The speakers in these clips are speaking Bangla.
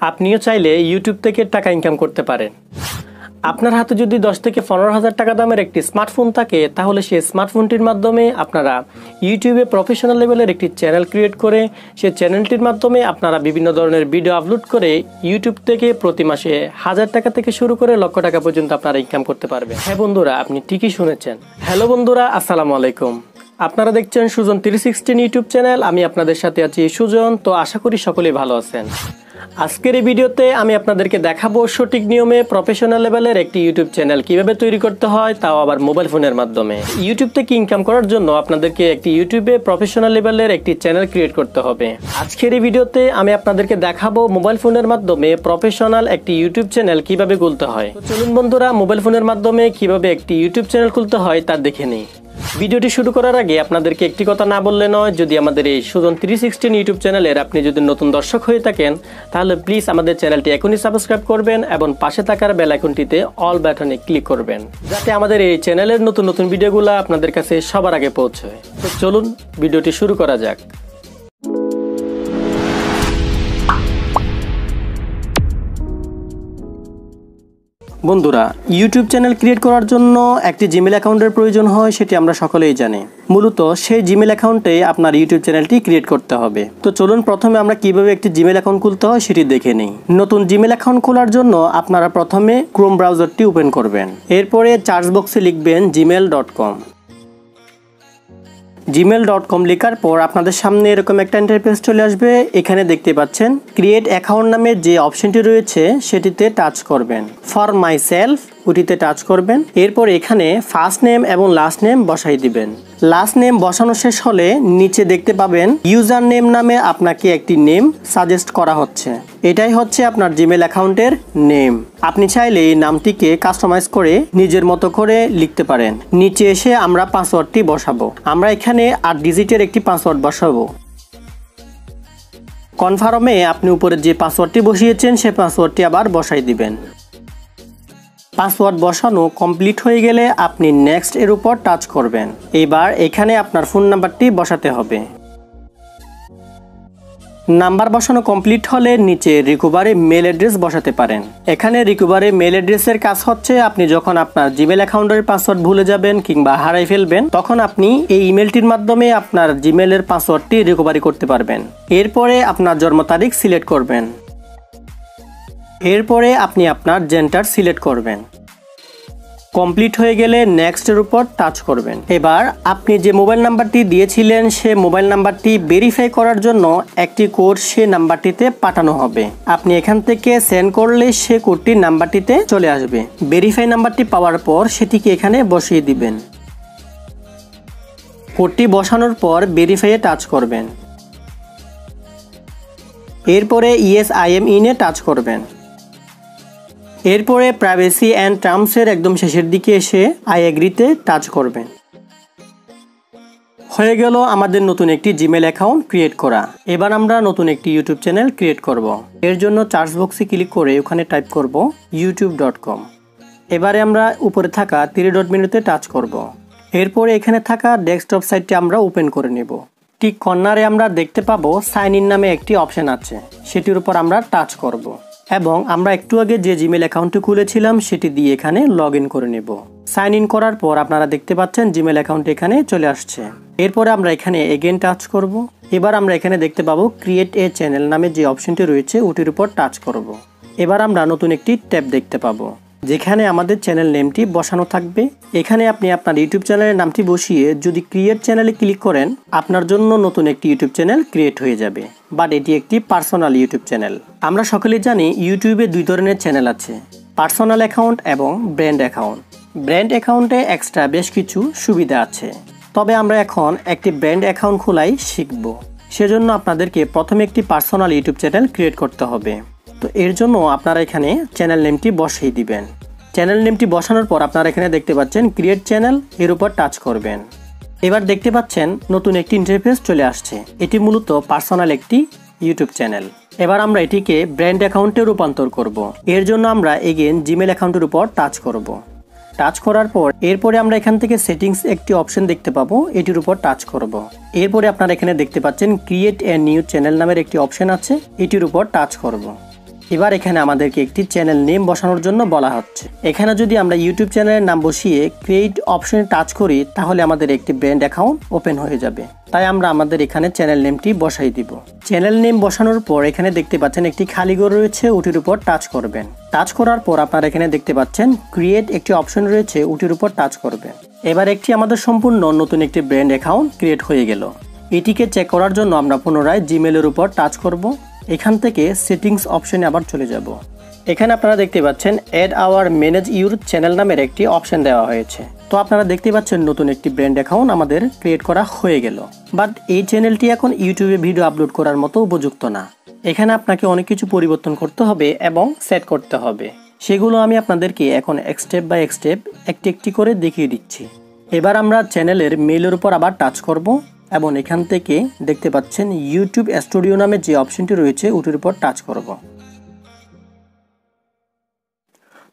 আপনিও চাইলে ইউটিউব থেকে টাকা ইনকাম করতে পারেন। আপনার হাতে যদি 10 থেকে 15,000 টাকা দামের একটি স্মার্টফোন থাকে, তাহলে সেই স্মার্টফোনটির মাধ্যমে আপনারা ইউটিউবে প্রফেশনাল লেভেলের একটি চ্যানেল ক্রিয়েট করে সেই চ্যানেলটির মাধ্যমে আপনারা বিভিন্ন ধরনের ভিডিও আপলোড করে ইউটিউব থেকে প্রতি মাসে 1000 টাকা থেকে শুরু করে লক্ষ টাকা পর্যন্ত আপনারা ইনকাম করতে পারবেন। হ্যাঁ বন্ধুরা, আপনি ঠিকই শুনেছেন। হ্যালো বন্ধুরা, আসসালামু আলাইকুম। আপনারা দেখছেন সুজন 316 ইউটিউব চ্যানেল। আমি আপনাদের সাথে আছি সুজন। তো আশা করি সকলেই ভালো আছেন। আজকের এই ভিডিওতে আমি আপনাদেরকে দেখাবো সঠিক নিয়মে প্রফেশনাল লেভেলের একটি ইউটিউব চ্যানেল কিভাবে তৈরি করতে হয়, তাও আবার মোবাইল ফোনের মাধ্যমে। ইউটিউব থেকে ইনকাম করার জন্য আপনাদেরকে একটি ইউটিউবে প্রফেশনাল লেভেলের একটি চ্যানেল ক্রিয়েট করতে হবে। আজকের এই ভিডিওতে আমি আপনাদেরকে দেখাবো মোবাইল ফোনের মাধ্যমে প্রফেশনাল একটি ইউটিউব চ্যানেল কিভাবে খুলতে হয়। তো চলুন বন্ধুরা, মোবাইল ফোনের মাধ্যমে কিভাবে একটি ইউটিউব চ্যানেল খুলতে হয় তা দেখে নিই। ভিডিওটি শুরু করার আগে আপনাদেরকে একটি কথা না বললে নয়, যদি আমাদের এই সুজন 316 ইউটিউব চ্যানেলের আপনি যদি নতুন দর্শক হয়ে থাকেন, তাহলে প্লিজ আমাদের চ্যানেলটি এখনই সাবস্ক্রাইব করবেন এবং পাশে থাকার বেল আইকনটিতে অল বাটনে ক্লিক করবেন, যাতে আমাদের এই চ্যানেলের নতুন নতুন ভিডিওগুলো আপনাদের কাছে সবার আগে পৌঁছয়। তো চলুন ভিডিওটি শুরু করা যাক। বন্ধুরা, ইউটিউব চ্যানেল ক্রিয়েট করার জন্য একটি জিমেল অ্যাকাউন্টের প্রয়োজন হয়, সেটি আমরা সকলেই জানি। মূলত সেই জিমেল অ্যাকাউন্টে আপনার ইউটিউব চ্যানেলটি ক্রিয়েট করতে হবে। তো চলুন প্রথমে আমরা কিভাবে একটি জিমেল অ্যাকাউন্ট খুলতে হয় সেটি দেখে নিই। নতুন জিমেল অ্যাকাউন্ট খোলার জন্য আপনারা প্রথমে ক্রোম ব্রাউজারটি ওপেন করবেন। এরপরে সার্চ বক্সে লিখবেন gmail.com। gmail.com লেখার পর আপনাদের সামনে এরকম একটা ইন্টারফেস চলে আসবে। এখানে দেখতে পাচ্ছেন ক্রিয়েট অ্যাকাউন্ট নামের যে অপশনটি রয়েছে সেটিতে টাচ করবেন। ফর মাই সেলফ ওটিতে টাচ করবেন। এরপর এখানে ফার্স্ট নেম এবং লাস্ট নেম বসাই দিবেন। লাস্ট নেম বসানো শেষ হলে নিচে দেখতে পাবেন ইউজার নেম নামে আপনাকে একটি নেম সাজেস্ট করা হচ্ছে। এটাই হচ্ছে আপনার জিমেল অ্যাকাউন্টের নেম। আপনি চাইলে এই নামটিকে কাস্টমাইজ করে নিজের মতো করে লিখতে পারেন। নিচে এসে আমরা পাসওয়ার্ডটি বসাবো। আমরা এখানে 8 ডিজিটের একটি পাসওয়ার্ড বসাবো। কনফার্মে আপনি উপরে যে পাসওয়ার্ডটি বসিয়েছেন সে পাসওয়ার্ডটি আবার বসাই দিবেন। পাসওয়ার্ড বসানো কমপ্লিট হয়ে গেলে আপনি নেক্সট এর উপর টাচ করবেন। এবার এখানে আপনার ফোন নাম্বারটি বসাতে হবে। নাম্বার বসানো কমপ্লিট হলে নিচে রিকভারি মেল অ্যাড্রেস বসাতে পারেন। এখানে রিকভারি মেল অ্যাড্রেসের কাজ হচ্ছে আপনি যখন আপনার জিমেল অ্যাকাউন্টের পাসওয়ার্ড ভুলে যাবেন কিংবা হারাই ফেলবেন, তখন আপনি এই ইমেলটির মাধ্যমে আপনার জিমেলের পাসওয়ার্ডটি রিকভারি করতে পারবেন। এরপরে আপনার জন্ম তারিখ সিলেক্ট করবেন। এরপরে আপনি আপনার জেন্ডার সিলেক্ট করবেন। কমপ্লিট হয়ে গেলে নেক্সট এর উপর টাচ করবেন। এবার আপনি যে মোবাইল নাম্বারটি দিয়েছিলেন সে মোবাইল নাম্বারটি ভেরিফাই করার জন্য একটি কোড সে নাম্বারটিতে পাঠানো হবে। আপনি এখান থেকে সেন্ড করলে সে কোডটি নাম্বারটিতে চলে আসবে। ভেরিফাই নাম্বারটি পাওয়ার পর সেটিকে এখানে বসিয়ে দিবেন। কোডটি বসানোর পর ভেরিফাইয়ে টাচ করবেন। এরপরে yes I am in a touch করবেন। এরপরে প্রাইভেসি অ্যান্ড টার্মসের একদম শেষের দিকে এসে আই এগ্রিতে টাচ করবেন। হয়ে গেল আমাদের নতুন একটি জিমেল অ্যাকাউন্ট ক্রিয়েট করা। এবার আমরা নতুন একটি ইউটিউব চ্যানেল ক্রিয়েট করব। এর জন্য সার্চ বক্সে ক্লিক করে ওখানে টাইপ করব youtube.com। এবারে আমরা উপরে থাকা 3 ডট মেনুতে টাচ করব। এরপরে এখানে থাকা ডেস্কটপ সাইটটি আমরা ওপেন করে নেব। ঠিক কর্নারে আমরা দেখতে পাবো সাইন ইন নামে একটি অপশন আছে, সেটির উপর আমরা টাচ করব এবং আমরা একটু আগে যে জিমেল অ্যাকাউন্টটি খুলেছিলাম সেটি দিয়ে এখানে লগ ইন করে নেব। সাইন ইন করার পর আপনারা দেখতে পাচ্ছেন জিমেল অ্যাকাউন্ট এখানে চলে আসছে। এরপরে আমরা এখানে এগেন টাচ করব। এবার আমরা এখানে দেখতে পাবো ক্রিয়েট এ চ্যানেল নামে যে অপশনটি রয়েছে ওটির উপর টাচ করব। এবার আমরা নতুন একটি ট্যাব দেখতে পাবো যেখানে আমাদের চ্যানেল নেমটি বসানো থাকবে। এখানে আপনি আপনার ইউটিউব চ্যানেলের নামটি বসিয়ে যদি ক্রিয়েট চ্যানেলে ক্লিক করেন, আপনার জন্য নতুন একটি ইউটিউব চ্যানেল ক্রিয়েট হয়ে যাবে। বাট এটি একটি পার্সোনাল ইউটিউব চ্যানেল। আমরা সকলেই জানি ইউটিউবে 2 ধরনের চ্যানেল আছে, পার্সোনাল অ্যাকাউন্ট এবং ব্র্যান্ড অ্যাকাউন্ট। ব্র্যান্ড অ্যাকাউন্টে এক্সট্রা বেশ কিছু সুবিধা আছে, তবে আমরা এখন একটি ব্র্যান্ড অ্যাকাউন্ট খোলাই শিখব। সেজন্য আপনাদেরকে প্রথমে একটি পার্সোনাল ইউটিউব চ্যানেল ক্রিয়েট করতে হবে। তো এর জন্য আপনারা এখানে চ্যানেল নেমটি বসিয়ে দিবেন। চ্যানেল নেমটি বসানোর পর আপনারা এখানে দেখতে পাচ্ছেন ক্রিয়েট চ্যানেল, এর উপর টাচ করবেন। এবার দেখতে পাচ্ছেন নতুন একটি ইন্টারফেস চলে আসছে। এটি মূলত পার্সোনাল একটি ইউটিউব চ্যানেল। এবার আমরা এটিকে ব্র্যান্ড অ্যাকাউন্টে রূপান্তর করব। এর জন্য আমরা এগেন জিমেল অ্যাকাউন্টের উপর টাচ করব। টাচ করার পর এরপরে আমরা এখান থেকে সেটিংস একটি অপশন দেখতে পাবো, এটির উপর টাচ করব। এরপরে আপনারা এখানে দেখতে পাচ্ছেন ক্রিয়েট এ নিউ চ্যানেল নামের একটি অপশন আছে, এটির উপর টাচ করব। এবার এখানে আমাদেরকে একটি চ্যানেল নেম বসানোর জন্য বলা হচ্ছে। এখানে যদি আমরা ইউটিউব চ্যানেলের নাম বসিয়ে ক্রিয়েট অপশনে টাচ করি তাহলে আমাদের একটি ব্র্যান্ড অ্যাকাউন্ট ওপেন হয়ে যাবে। তাই আমরা আমাদের এখানে চ্যানেল নেমটি বসাই দিব। চ্যানেল নেম বসানোর পর এখানে দেখতে পাচ্ছেন একটি খালি ঘর রয়েছে, ওটির উপর টাচ করবেন। টাচ করার পর আপনারা এখানে দেখতে পাচ্ছেন ক্রিয়েট একটি অপশন রয়েছে, ওটির উপর টাচ করবেন। এবার একটি আমাদের সম্পূর্ণ নতুন একটি ব্র্যান্ড অ্যাকাউন্ট ক্রিয়েট হয়ে গেল। এটিকে চেক করার জন্য আমরা পুনরায় জিমেলের উপর টাচ করব। এখান থেকে সেটিংস অপশনে আবার চলে যাব। এখানে আপনারা দেখতে পাচ্ছেন add or manage your channel নামের একটি অপশন দেওয়া হয়েছে। তো আপনারা দেখতে পাচ্ছেন নতুন একটি ব্র্যান্ড অ্যাকাউন্ট আমাদের ক্রিয়েট করা হয়ে গেল। বাট এই চ্যানেলটি এখন ইউটিউবে ভিডিও আপলোড করার মতো উপযুক্ত না। এখানে আপনাকে অনেক কিছু পরিবর্তন করতে হবে এবং সেট করতে হবে। সেগুলো আমি আপনাদেরকে এখন স্টেপ বাই স্টেপ একটি একটি করে দেখিয়ে দিচ্ছি। এবার আমরা চ্যানেলের মেইলের উপর আবার টাচ করব এবং এখান থেকে দেখতে পাচ্ছেন ইউটিউব স্টুডিও নামে যে অপশনটি রয়েছে ওটির উপর টাচ করব।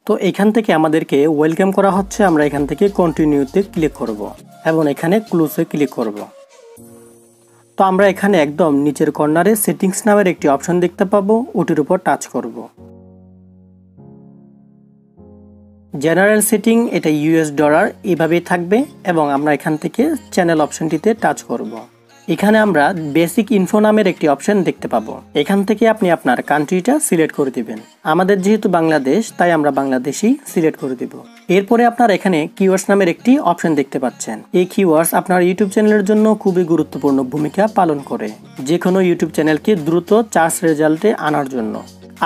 তো এখান থেকে আমাদেরকে ওয়েলকাম করা হচ্ছে। আমরা এখান থেকে কন্টিনিউতে ক্লিক করব এবং এখানে ক্লোজে ক্লিক করব। তো আমরা এখানে একদম নিচের কর্নারে সেটিংস নামের একটি অপশন দেখতে পাবো, ওটির উপর টাচ করব। জেনারেল সেটিং এটা $, এভাবেই থাকবে এবং আমরা এখান থেকে চ্যানেল অপশনটিতে টাচ করব। এখানে আমরা বেসিক ইনফো নামের একটি অপশন দেখতে পাবো। এখান থেকে আপনি আপনার কান্ট্রিটা সিলেক্ট করে দিবেন। আমাদের যেহেতু বাংলাদেশ তাই আমরা বাংলাদেশই সিলেক্ট করে দিব। এরপরে আপনার এখানে কিওয়ার্ডস নামের একটি অপশন দেখতে পাচ্ছেন। এই কিওয়ার্ডস আপনার ইউটিউব চ্যানেলের জন্য খুবই গুরুত্বপূর্ণ ভূমিকা পালন করে, যে কোনো ইউটিউব চ্যানেলকে দ্রুত সার্চ রেজাল্টে আনার জন্য।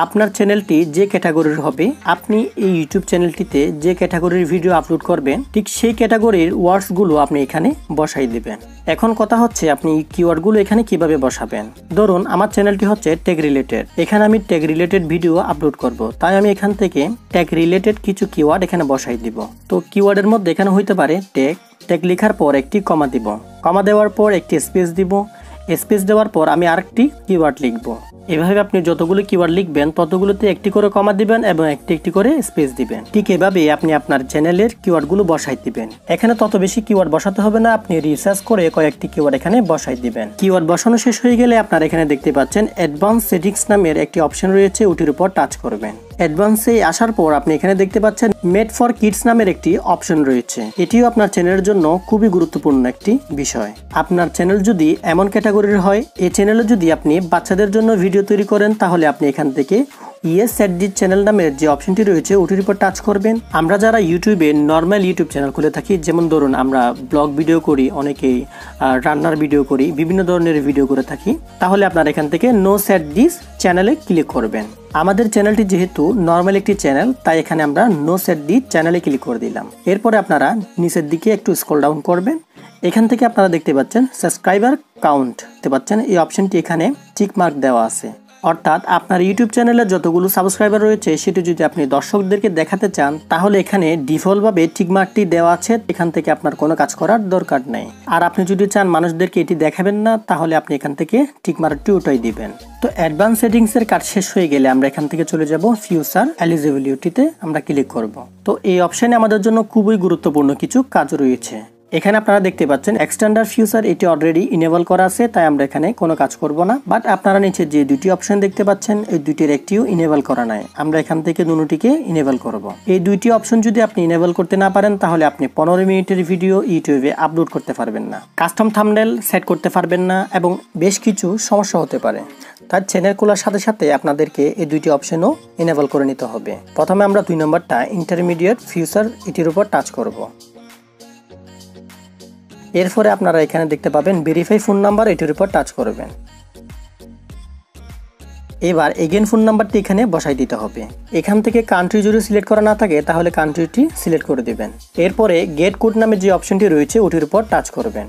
আপনার চ্যানেলটি যে ক্যাটাগরির হবে, আপনি এই ইউটিউব চ্যানেলটিতে যে ক্যাটাগরির ভিডিও আপলোড করবেন ঠিক সেই ক্যাটাগরির ওয়ার্ডসগুলো আপনি এখানে বসাই দিবেন। এখন কথা হচ্ছে আপনি কিওয়ার্ডগুলো এখানে কিভাবে বসাবেন। ধরুন আমার চ্যানেলটি হচ্ছে টেক রিলেটেড, এখানে আমি টেক রিলেটেড ভিডিও আপলোড করব, তাই আমি এখান থেকে টেক রিলেটেড কিছু কিওয়ার্ড এখানে বসাই দিব। তো কিওয়ার্ডের মধ্যে এখানে হইতে পারে টেক লেখার পর একটি কমা দিব, কমা দেওয়ার পর একটি স্পেস দিব, স্পেস দেওয়ার পর আমি আরেকটি কিওয়ার্ড লিখব। এভাবে আপনি যতগুলো কিওয়ার্ড লিখবেন ততগুলোতে একটি করে কমা দিবেন এবং একটি একটি করে স্পেস দিবেন। ঠিক এভাবে আপনি আপনার চ্যানেলের কিওয়ার্ডগুলো বসাই দিবেন। এখানে তত বেশি কিওয়ার্ড বসাতে হবে না, আপনি রিসার্চ করে কয়েকটি কিওয়ার্ড এখানে বসাই দিবেন। কিওয়ার্ড বসানো শেষ হয়ে গেলে আপনারা এখানে দেখতে পাচ্ছেন অ্যাডভান্স সেটিংস নামের একটি অপশন রয়েছে, ওটির উপর টাচ করবেন। অ্যাডভান্সে আসার পর আপনি এখানে দেখতে পাচ্ছেন মেড ফর কিডস নামের একটি অপশন রয়েছে। এটিও আপনার চ্যানেলের জন্য খুবই গুরুত্বপূর্ণ একটি বিষয়। আপনার চ্যানেল যদি এমন ক্যাটাগরির হয়, এই চ্যানেলে যদি আপনি বাচ্চাদের জন্য ভিডিও তৈরি করেন তাহলে আপনি এখান থেকে ESZD চ্যানেল নামের যে অপশনটি রয়েছে ওটির উপর টাচ করবেন। আমরা যারা ইউটিউবে নর্মাল ইউটিউব চ্যানেল খুলে থাকি, যেমন ধরুন আমরা ব্লগ ভিডিও করি, অনেকেই রান্নার ভিডিও করি, বিভিন্ন ধরনের ভিডিও করে থাকি, তাহলে আপনারা এখান থেকে নো সেট দিস চ্যানেলে ক্লিক করবেন। আমাদের চ্যানেলটি যেহেতু নর্মাল একটি চ্যানেল তাই এখানে আমরা নো সেট দি চ্যানেলে ক্লিক করে দিলাম। এরপরে আপনারা নিচের দিকে একটু স্ক্রল ডাউন করবেন। এখান থেকে আপনারা দেখতে পাচ্ছেন সাবস্ক্রাইবার কাউন্ট দেখতে পাচ্ছেন, এই অপশনটি এখানে টিক মার্ক দেওয়া আছে। অর্থাৎ আপনার ইউটিউব চ্যানেলে যতগুলো সাবস্ক্রাইবার রয়েছে সেটি যদি আপনি দর্শকদেরকে দেখাতে চান তাহলে এখানে ডিফল্টভাবে টিকমার্কটি দেওয়া আছে, এখান থেকে আপনার কোনো কাজ করার দরকার নেই। আর আপনি যদি চান মানুষদেরকে এটি দেখাবেন না তাহলে আপনি এখান থেকে টিকমার্কটি উঠাই দিবেন। তো অ্যাডভান্স সেটিংসের কাজ শেষ হয়ে গেলে আমরা এখান থেকে চলে যাব ফিউচার এলিজিবিলিটিতে আমরা ক্লিক করব। তো এই অপশনে আমাদের জন্য খুবই গুরুত্বপূর্ণ কিছু কাজ রয়েছে। এখানে আপনারা দেখতে পাচ্ছেন এক্সটেন্ডার ফিউচার, এটি অলরেডি ইনেবল করা আছে তাই আমরা এখানে কোনো কাজ করব না। বাট আপনারা নিচে যে দুটি অপশন দেখতে পাচ্ছেন এই দুইটির একটিও ইনেবল করা নাই, আমরা এখান থেকে দুটিকে ইনেবল করব। এই দুইটি অপশন যদি আপনি ইনেবল করতে না পারেন তাহলে আপনি 15 মিনিটের ভিডিও ইউটিউবে আপলোড করতে পারবেন না, কাস্টম থাম্বনেল সেট করতে পারবেন না এবং বেশ কিছু সমস্যা হতে পারে। তার চ্যানেল খোলার সাথে সাথে আপনাদেরকে এই দুইটি অপশনও ইনেবল করে নিতে হবে। প্রথমে আমরা 2 নম্বরটা ইন্টারমিডিয়েট ফিউচার, এটির উপর টাচ করব। এরপরে আপনারা এখানে দেখতে পাবেন ভেরিফাই ফোন নাম্বার, এটির উপর টাচ করবেন। এবার এগেন ফোন নাম্বারটি এখানে বসাই দিতে হবে। এখান থেকে কান্ট্রি যদি সিলেক্ট করা না থাকে তাহলে কান্ট্রিটি সিলেক্ট করে দিবেন। এরপরে গেট কোড নামে যে অপশনটি রয়েছে ওটির উপর টাচ করবেন।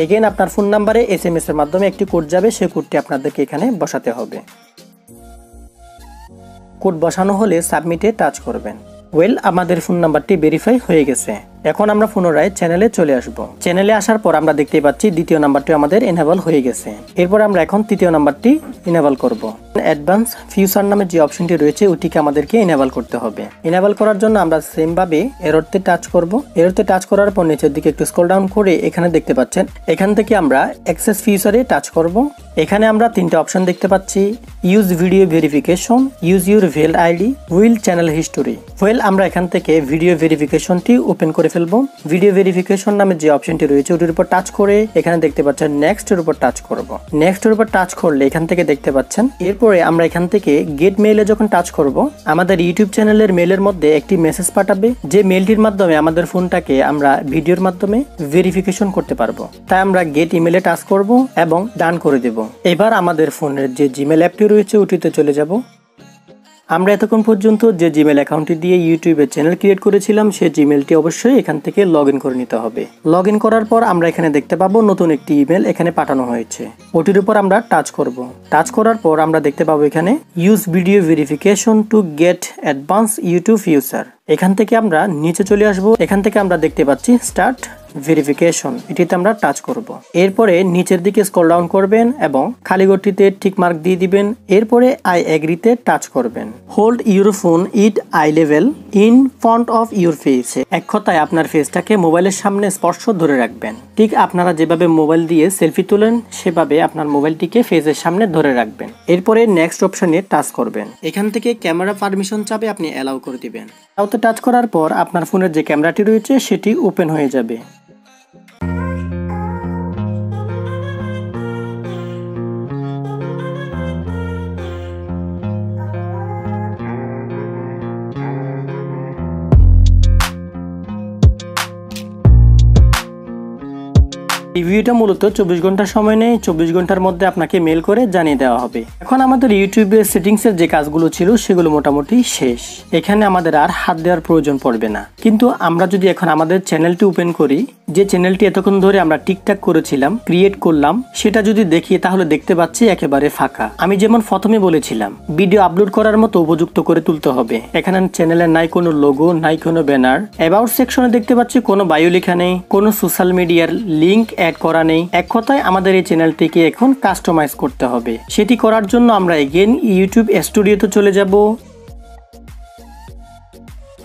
এগেন আপনার ফোন নাম্বারে SMS এর মাধ্যমে একটি কোড যাবে, সেই কোডটি আপনাদেরকে এখানে বসাতে হবে। কোড বসানো হলে সাবমিটে টাচ করবেন। আমাদের ফোন নাম্বারটি ভেরিফাই হয়ে গেছে। এখন আমরা পুনরায় চ্যানেলে চলে আসব। চ্যানেলে আসার পর আমরা দেখতেই পাচ্ছি দ্বিতীয় নাম্বারটি আমাদের এনেবল হয়ে গেছে। এরপর আমরা এখন তৃতীয় নাম্বারটি এনেবল করব। অ্যাডভান্স ফিউচার নামে যে অপশনটি রয়েছে ওটিকে আমাদেরকে এনেবল করতে হবে। এনেবল করার জন্য আমরা সেম ভাবে এররতে টাচ করব। এররতে টাচ করার পর নিচের দিকে একটু স্ক্রল ডাউন করে এখানে দেখতে পাচ্ছেন, এখান থেকে আমরা অ্যাক্সেস ফিউচারে টাচ করব। এখানে আমরা তিনটা অপশন দেখতে পাচ্ছি, use video verification, use your valid ID, will channel history. আমরা এখান থেকে ভিডিও ভেরিফিকেশনটি ওপেন করে ফেলবো। ভিডিও ভেরিফিকেশন নামে যে অপশনটি রয়েছে ওটির উপর টাচ করে এখানে দেখতে পাচ্ছেন নেক্সট এর উপর টাচ করব। নেক্সট এর উপর টাচ করলে এখান থেকে দেখতে পাচ্ছেন, এরপরে আমরা এখান থেকে গেট মেইলে যখন টাচ করব আমাদের ইউটিউব চ্যানেলের মেইলের মধ্যে একটি মেসেজ পাঠাবে, যে মেইলটির মাধ্যমে আমাদের ফোনটাকে আমরা ভিডিওর মাধ্যমে ভেরিফিকেশন করতে পারবো। তাই আমরা গেট ইমেইলে টাচ করব এবং ডান করে দেব। এবার আমাদের ফোনের যে জিমেল অ্যাপটি রয়েছে ওটিতে চলে যাব। আমরা এতক্ষণ পর্যন্ত যে জিমেল অ্যাকাউন্টটি দিয়ে ইউটিউবে চ্যানেল ক্রিয়েট করেছিলাম সেই জিমেলটি অবশ্যই এখান থেকে লগ ইন করে নিতে হবে। লগ ইন করার পর আমরা এখানে দেখতে পাবো নতুন একটি ইমেল এখানে পাঠানো হয়েছে, ওটির উপর আমরা টাচ করব। টাচ করার পর আমরা দেখতে পাবো এখানে use video verification to get advance YouTube future. এখান থেকে আমরা নিচে চলে আসব। এখান থেকে আমরা দেখতে পাচ্ছি স্টার্ট ভেরিফিকেশন, এটিতে আমরা টাচ করব। এরপরে নিচের দিকে স্ক্রল ডাউন করবেন এবং খালি ঘরটিতে টিক মার্ক দিয়ে দিবেন। এরপরে আই এগ্রিতে টাচ করবেন। Hold your phone it I level in front of your face. এক কথায় আপনার ফেসটাকে মোবাইলের সামনে স্পর্শ ধরে রাখবেন। ঠিক আপনারা যেভাবে মোবাইল দিয়ে সেলফি তোলেন সেভাবে আপনার মোবাইলটিকে ফেসের সামনে ধরে রাখবেন। এরপরে নেক্সট অপশনে টাচ করবেন। এখান থেকে ক্যামেরা পারমিশন চাবে, আপনি অ্যালাউ করে দিবেন। অ্যালাউতে টাচ করার পর আপনার ফোনের যে ক্যামেরাটি রয়েছে সেটি ওপেন হয়ে যাবে। এই ভিডিওটা মূলত 24 ঘন্টা সময় নেই, 24 ঘন্টার মধ্যে আপনাকে মেল করে জানিয়ে দেওয়া হবে। এখন আমাদের ইউটিউবের সেটিংসের যে কাজগুলো ছিল সেগুলো মোটামুটি শেষ। এখানে আমাদের আর হাত দেওয়ার প্রয়োজন পড়বে না। কিন্তু আমরা যদি এখন আমাদের চ্যানেলটি ওপেন করি, যে চ্যানেলটি এতক্ষণ ধরে আমরা টিকটাক করেছিলাম, ক্রিয়েট করলাম, সেটা যদি দেখি তাহলে দেখতে পাচ্ছি একেবারে ফাঁকা। আমি যেমন প্রথমে বলেছিলাম ভিডিও আপলোড করার মতো উপযুক্ত করে তুলতে হবে। এখানে চ্যানেলের নাই কোনো লোগো, নাই কোনো ব্যানার। অ্যাবাউট সেকশনে দেখতে পাচ্ছি কোনো বায়ো লেখা নেই, কোনো সোশ্যাল মিডিয়ার লিঙ্ক অ্যাড করা নেই। এক কথায় আমাদের এই চ্যানেলটিকে এখন কাস্টমাইজ করতে হবে। সেটি করার জন্য আমরা এগেইন ইউটিউব স্টুডিওতে চলে যাব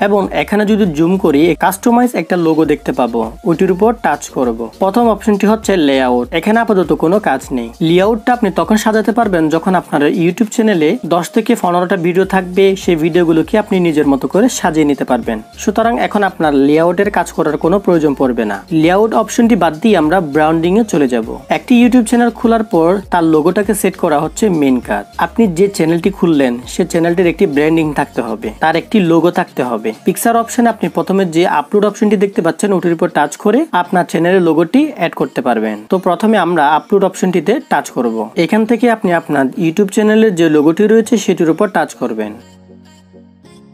এবং এখানে যদি জুম করি কাস্টমাইজ একটা লোগো দেখতে পাবো, ওইটির উপর টাচ করব। প্রথম অপশনটি হচ্ছে লেআউট। এখানে আপাতত কোনো কাজ নেই। লেআউটটা আপনি তখন সাজাতে পারবেন যখন আপনার ইউটিউব চ্যানেলে 10 থেকে 15টা ভিডিও থাকবে, সেই ভিডিওগুলোকে আপনি নিজের মতো করে সাজিয়ে নিতে পারবেন। সুতরাং এখন আপনার লেআউটের কাজ করার কোনো প্রয়োজন পড়বে না। লেআউট অপশনটি বাদ দিয়ে আমরা ব্র্যান্ডিং এ চলে যাব। একটি ইউটিউব চ্যানেল খোলার পর তার লোগোটাকে সেট করা হচ্ছে মেইন কাজ। আপনি যে চ্যানেলটি খুললেন সে চ্যানেলটির একটি ব্র্যান্ডিং থাকতে হবে, তার একটি লোগো থাকতে হবে। পিকচার অপশনে আপনি প্রথমে যে আপলোড অপশনটি দেখতে পাচ্ছেন ওটির উপর টাচ করে আপনার চ্যানেলের লোগোটি অ্যাড করতে পারবেন। তো প্রথমে আমরা আপলোড অপশনটিতে টাচ করব। এখান থেকে আপনি আপনার ইউটিউব চ্যানেলের যে লোগোটি রয়েছে সেটির উপর টাচ করবেন।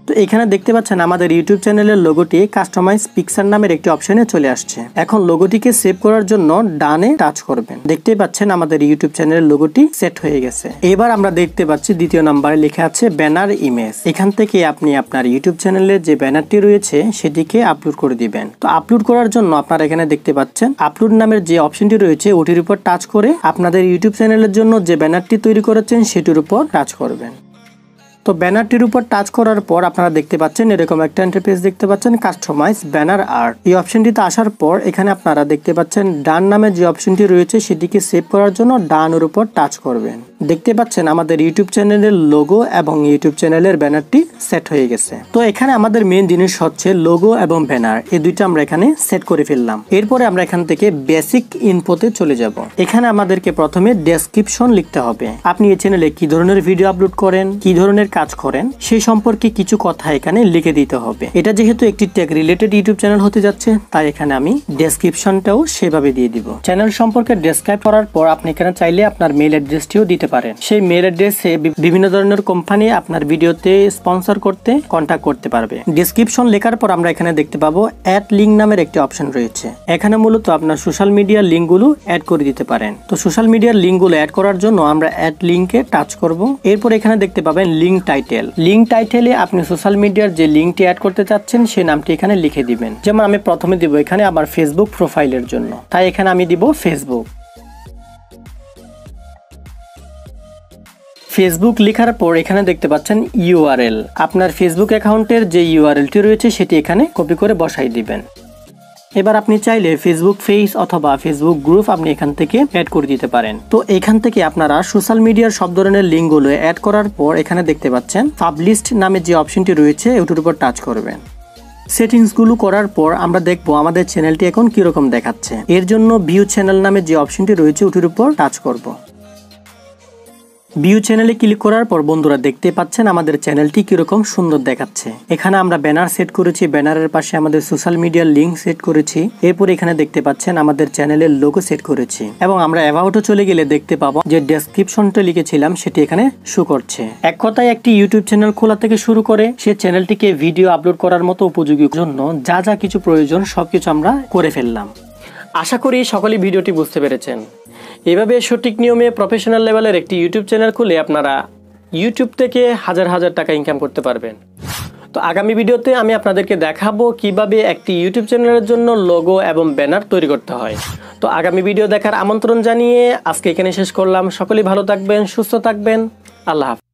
তো এখানে দেখতে পাচ্ছেন আমাদের ইউটিউব চ্যানেলের লোগোটি কাস্টমাইজ পিকচার নামের একটি অপশনে চলে আসছে। এখন লোগোটিকে সেভ করার জন্য ডানে টাচ করবেন। দেখতেই পাচ্ছেন আমাদের ইউটিউব চ্যানেলের লোগোটি সেট হয়ে গেছে। এবার আমরা দেখতে পাচ্ছি দ্বিতীয় নাম্বারে লেখা আছে ব্যানার ইমেজ। এখান থেকে আপনি আপনার ইউটিউব চ্যানেলের যে ব্যানারটি রয়েছে সেটিকে আপলোড করে দিবেন। তো আপলোড করার জন্য আপনারা এখানে দেখতে পাচ্ছেন আপলোড নামের যে অপশনটি রয়েছে ওটির উপর টাচ করে আপনাদের ইউটিউব চ্যানেলের জন্য যে ব্যানারটি তৈরি করেছেন সেটির উপর টাচ করবেন। তো ব্যানারটির উপর টাচ করার পর আপনারা দেখতে পাচ্ছেন এরকম একটা ইন্টারফেস দেখতে পাচ্ছেন, কাস্টমাইজ ব্যানার আর্ট। এই অপশনটিতে আসার পর এখানে আপনারা দেখতে পাচ্ছেন ডান নামে যে অপশনটি রয়েছে সেটিকে সেভ করার জন্য ডানের উপর টাচ করবেন। দেখতে পাচ্ছেন আমাদের ইউটিউব চ্যানেলের লোগো এবং ইউটিউব চ্যানেলের ব্যানারটি সেট হয়ে গেছে। তো এখানে আমাদের মেইন জিনিস হচ্ছে লোগো এবং ব্যানার, এই দুইটা আমরা এখানে সেট করে ফেললাম। এরপরে আমরা এখান থেকে বেসিক ইনফোতে চলে যাব। এখানে আমাদেরকে প্রথমে ডেসক্রিপশন লিখতে হবে। আপনি এই চ্যানেলে কি ধরনের ভিডিও আপলোড করেন, কি ধরনের কাজ করেন সেই সম্পর্কে কিছু কথা এখানে লিখে দিতে হবে। এটা যেহেতু একটি টেক রিলেটেড ইউটিউব চ্যানেল হতে যাচ্ছে তাই এখানে আমি ডেসক্রিপশনটাও সেভাবে দিয়ে দিব। চ্যানেল সম্পর্কে ডেসক্রাইব করার পর আপনি এখানে চাইলে আপনার মেইল অ্যাড্রেসটিও দিতে পারেন। সেই মেইল অ্যাড্রেসে বিভিন্ন ধরনের কোম্পানি আপনার ভিডিওতে স্পন্সর করতে কন্টাক্ট করতে পারবে। ডেসক্রিপশন লেখার পর আমরা এখানে দেখতে পাবো অ্যাড লিঙ্ক নামের একটি অপশন রয়েছে। এখানে মূলত আপনার সোশ্যাল মিডিয়ার লিঙ্কগুলো অ্যাড করে দিতে পারেন। তো সোশ্যাল মিডিয়ার লিঙ্কগুলো অ্যাড করার জন্য আমরা অ্যাড লিঙ্কে টাচ করব। এরপর এখানে দেখতে পাবেন লিঙ্ক টাইটেল। লিঙ্ক টাইটেলে আপনি সোশ্যাল মিডিয়ার যে লিঙ্কটি অ্যাড করতে চাচ্ছেন সেই নামটি এখানে লিখে দিবেন। যেমন আমি প্রথমে দিব এখানে আমার ফেসবুক প্রোফাইলের জন্য, তাই এখানে আমি দিব ফেসবুক। ফেসবুক লেখার পর এখানে দেখতে পাচ্ছেন ইউআরএল। আপনার ফেসবুক অ্যাকাউন্টের যে ইউআরএলটি রয়েছে সেটি এখানে কপি করে বসাই দিবেন। এবার আপনি চাইলে ফেসবুক পেজ অথবা ফেসবুক গ্রুপ আপনি এখান থেকে অ্যাড করে দিতে পারেন। তো এখান থেকে আপনারা সোশ্যাল মিডিয়ার সব ধরনের লিঙ্কগুলো অ্যাড করার পর এখানে দেখতে পাচ্ছেন পাবলিশড নামে যে অপশনটি রয়েছে ওটার উপর টাচ করবেন। সেটিংসগুলো করার পর আমরা দেখব আমাদের চ্যানেলটি এখন কিরকম দেখাচ্ছে। এর জন্য ভিউ চ্যানেল নামে যে অপশনটি রয়েছে ওটার উপর টাচ করব। ভিউ চ্যানেলে ক্লিক করার পর বন্ধুরা দেখতে পাচ্ছেন আমাদের চ্যানেলটি কিরকম সুন্দর দেখাচ্ছে। এখানে আমরা ব্যানার সেট করেছি, ব্যানারের পাশে আমাদের সোশ্যাল মিডিয়ার লিঙ্ক সেট করেছি। এরপর এখানে দেখতে পাচ্ছেন আমাদের চ্যানেলের লোগো সেট করেছি এবং আমরা অ্যাবাউটে চলে গেলে দেখতে পাবো যে ডেসক্রিপশনটা লিখেছিলাম সেটি এখানে শো করছে। এক কথায় একটি ইউটিউব চ্যানেল খোলা থেকে শুরু করে সে চ্যানেলটিকে ভিডিও আপলোড করার মতো উপযোগী জন্য যা যা কিছু প্রয়োজন সবকিছু আমরা করে ফেললাম। আশা করি সকলেই ভিডিওটি বুঝতে পেরেছেন। এভাবে সঠিক নিয়মে প্রফেশনাল লেভেলের একটি ইউটিউব চ্যানেল খুলে আপনারা ইউটিউব থেকে হাজার হাজার টাকা ইনকাম করতে পারবেন। তো আগামী ভিডিওতে আমি আপনাদেরকে দেখাবো কিভাবে একটি ইউটিউব চ্যানেলের জন্য লোগো এবং ব্যানার তৈরি করতে হয়। তো আগামী ভিডিও দেখার আমন্ত্রণ জানিয়ে আজকে এখানে শেষ করলাম। সকলেই ভালো থাকবেন, সুস্থ থাকবেন। আল্লাহ হাফেজ।